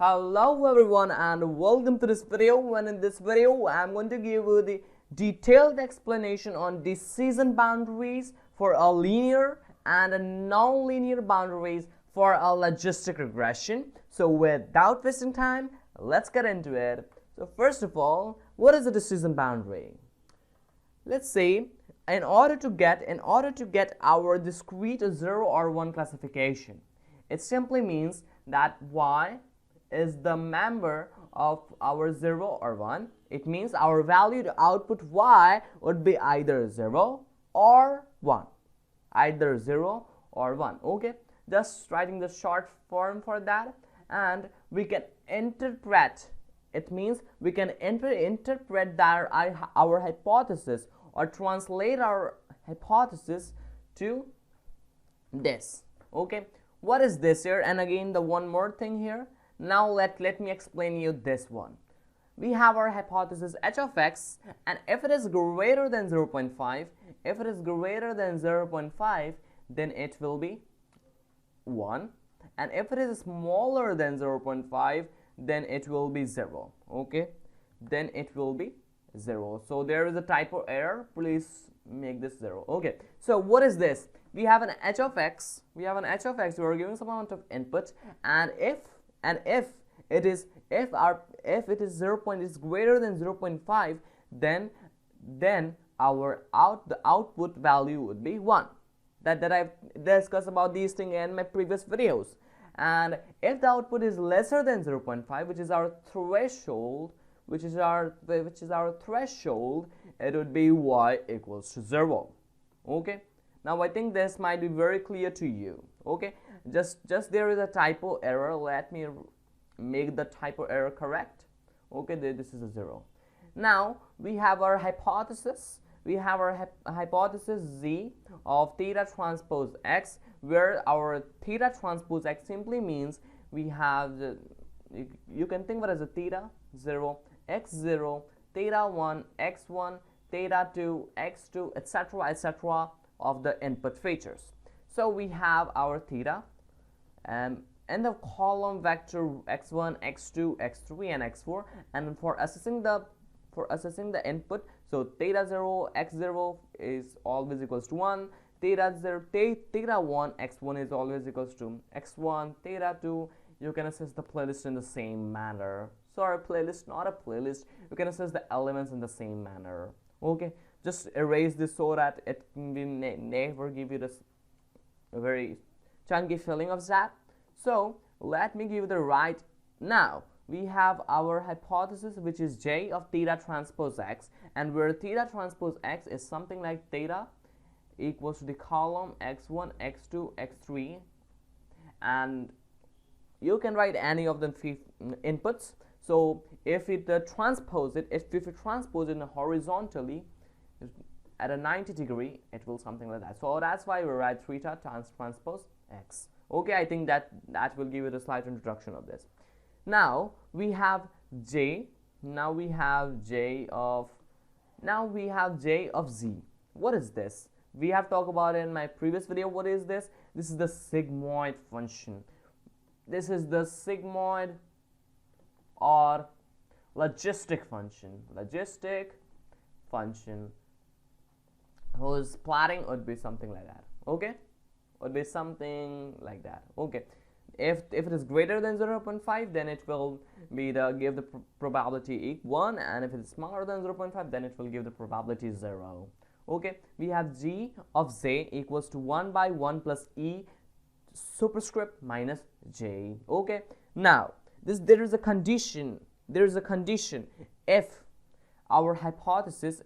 Hello everyone and welcome to this video, and in this video I'm going to give you the detailed explanation on decision boundaries for a linear and a non-linear boundaries for a logistic regression. So without wasting time, let's get into it. So first of all, what is a decision boundary? Let's say in order to get our discrete 0 or 1 classification, it simply means that y is the member of our 0 or 1. It means our valued output y would be either 0 or 1. Either 0 or 1. Okay, just writing the short form for that, and we can interpret. It means we can interpret that our hypothesis or translate our hypothesis to this. Okay, what is this here? And again, the one more thing here. Now let me explain you this one. We have our hypothesis h of x, and if it is greater than 0.5, then it will be 1, and if it is smaller than 0.5, then it will be 0. Okay, then it will be 0. So there is a typo error, please make this 0. Okay, so what is this? We have an h of x, we are giving some amount of input, and if it is 0 is greater than 0.5, then the output value would be 1. That I've discussed about these things in my previous videos. And if the output is lesser than 0.5, which is our threshold, it would be y equals to 0. Okay, now I think this might be very clear to you. Okay, just there is a typo error. Let me make the typo error correct. Okay, this is a 0. Now we have our hypothesis. We have our hypothesis z of theta transpose x, where our theta transpose x simply means we have the, you can think of it as a theta 0, x0, theta 1, x1, theta 2, x2, etc. of the input features. So we have our theta in the column vector x1, x2, x3, and x4, and for assessing the input, so theta 0, x0 is always equals to 1, theta 1, x1 is always equals to x1, theta 2, you can assess the playlist in the same manner. Sorry, playlist, not a playlist. You can assess the elements in the same manner. Okay, just erase this so that it can be never give you this very chunky feeling of that. So let me give you the right. Now we have our hypothesis, which is j of theta transpose x, and where theta transpose x is something like theta equals to the column x1, x2, x3, and you can write any of the inputs. So if it transpose it, if you transpose it horizontally at a 90 degree, it will something like that. So that's why we write theta transpose x. Okay, I think that will give you the slight introduction of this. Now we have j. Now we have j of z. What is this? We have talked about it in my previous video. What is this? This is the sigmoid function. This is the sigmoid or logistic function whose plotting would be something like that. Okay, would be something like that. Okay, if it is greater than 0.5, then it will be give the probability 1, and if it is smaller than 0.5, then it will give the probability 0. Okay, we have g of z equals to 1 by 1 plus e superscript minus j. Okay, now there is a condition. If our hypothesis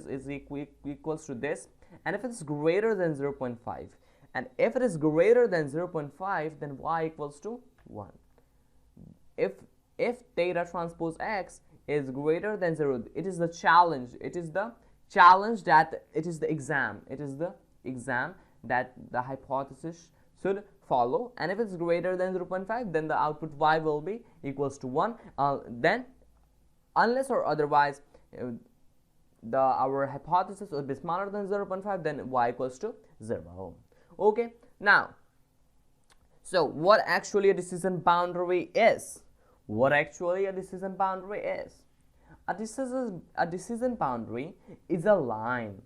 is equals to this, and if it is greater than 0.5, and if it is greater than 0.5, then y equals to 1. If theta transpose x is greater than 0, it is the challenge. It is the exam that the hypothesis should follow, and if it's greater than 0.5, then the output y will be equals to 1. Then unless or otherwise our hypothesis would be smaller than 0.5, then y equals to 0. Okay, now So what actually a decision boundary is? What actually a decision boundary is? A decision boundary is a line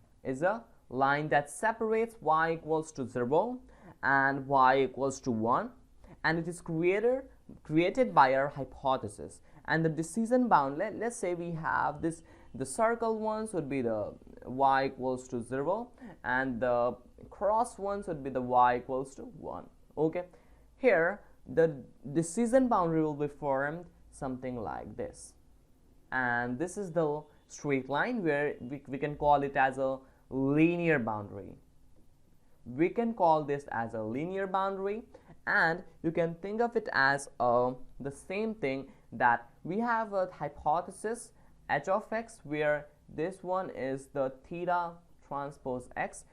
that separates y equals to 0 and y equals to 1, and it is created by our hypothesis. And the decision bound, let's say we have this, the circle ones would be the y equals to 0 and the cross ones would be the y equals to 1. Okay, here the decision boundary will be formed something like this, and this is the straight line where we can call it as a linear boundary. We can call this as a linear boundary, and you can think of it as the same thing, that we have a hypothesis h of x where this one is the theta transpose x.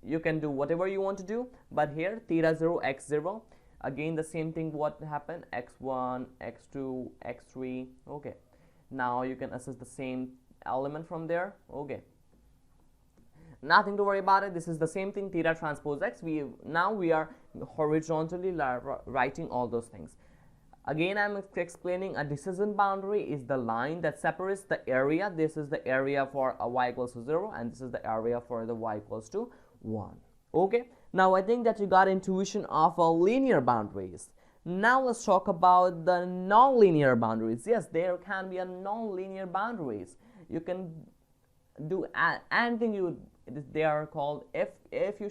You can do whatever you want to do, but here theta 0 x 0, again the same thing what happened, x1 x2 x3. okay, now you can assess the same element from there. Okay, nothing to worry about it. This is the same thing, theta transpose x. Now we are horizontally writing all those things. Again, I'm explaining a decision boundary is the line that separates the area. This is the area for a y equals to 0, and this is the area for the y equals to 1. Okay, now I think that you got intuition of linear boundaries. Now let's talk about the non-linear boundaries. Yes, there can be a non-linear boundaries. You can do anything you. They are called if you.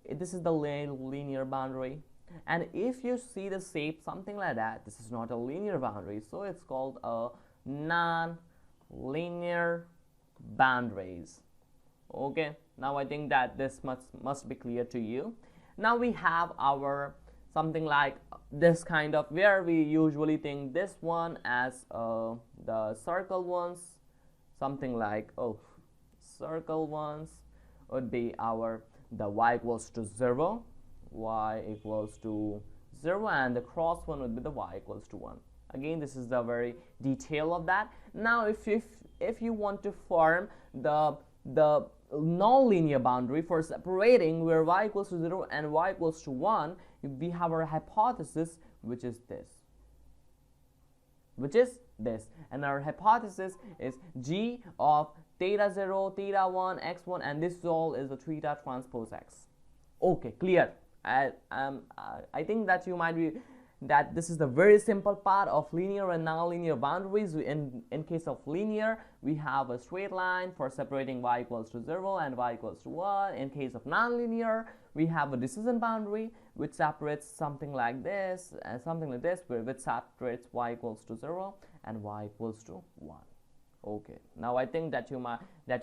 This is the linear boundary. And if you see the shape something like that, this is not a linear boundary, so it's called a non-linear boundaries. Okay, now I think that this must be clear to you. Now we have our something like this kind of, where we usually think this one as the circle ones, something like circle ones would be the y equals to 0, y equals to 0, and the cross one would be the y equals to 1. Again, this is the very detail of that. Now if you want to form the non-linear boundary for separating where y equals to 0 and y equals to 1, we have our hypothesis, which is this, and our hypothesis is g of theta 0, theta 1, x1, and this all is the theta transpose x. Okay, clear? I think that you might be that this is the very simple part of linear and non-linear boundaries. In case of linear, we have a straight line for separating y equals to 0 and y equals to 1. In case of non-linear, we have a decision boundary which separates something like this and something like this, which separates y equals to 0 and y equals to 1. Okay, now I think that you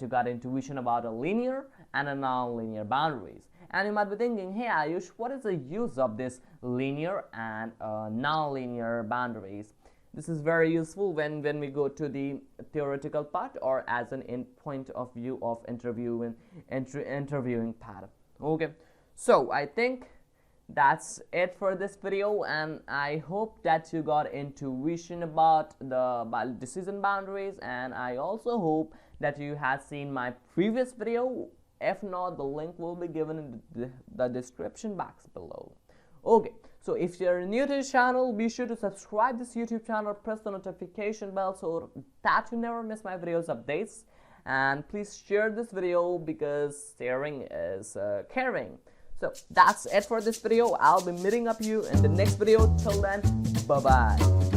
got intuition about a linear and a non-linear boundaries. And you might be thinking, hey Ayush, what is the use of this linear and non-linear boundaries? This is very useful when we go to the theoretical part, or as an point of view of interviewing part. Okay, so I think that's it for this video, and I hope that you got intuition about the decision boundaries, and I also hope that you have seen my previous video. If not, the link will be given in the description box below. Okay, so if you're new to the channel, be sure to subscribe this YouTube channel, press the notification bell so that you never miss my videos updates, and please share this video because sharing is caring. So that's it for this video. I'll be meeting up you in the next video. Till then, bye bye.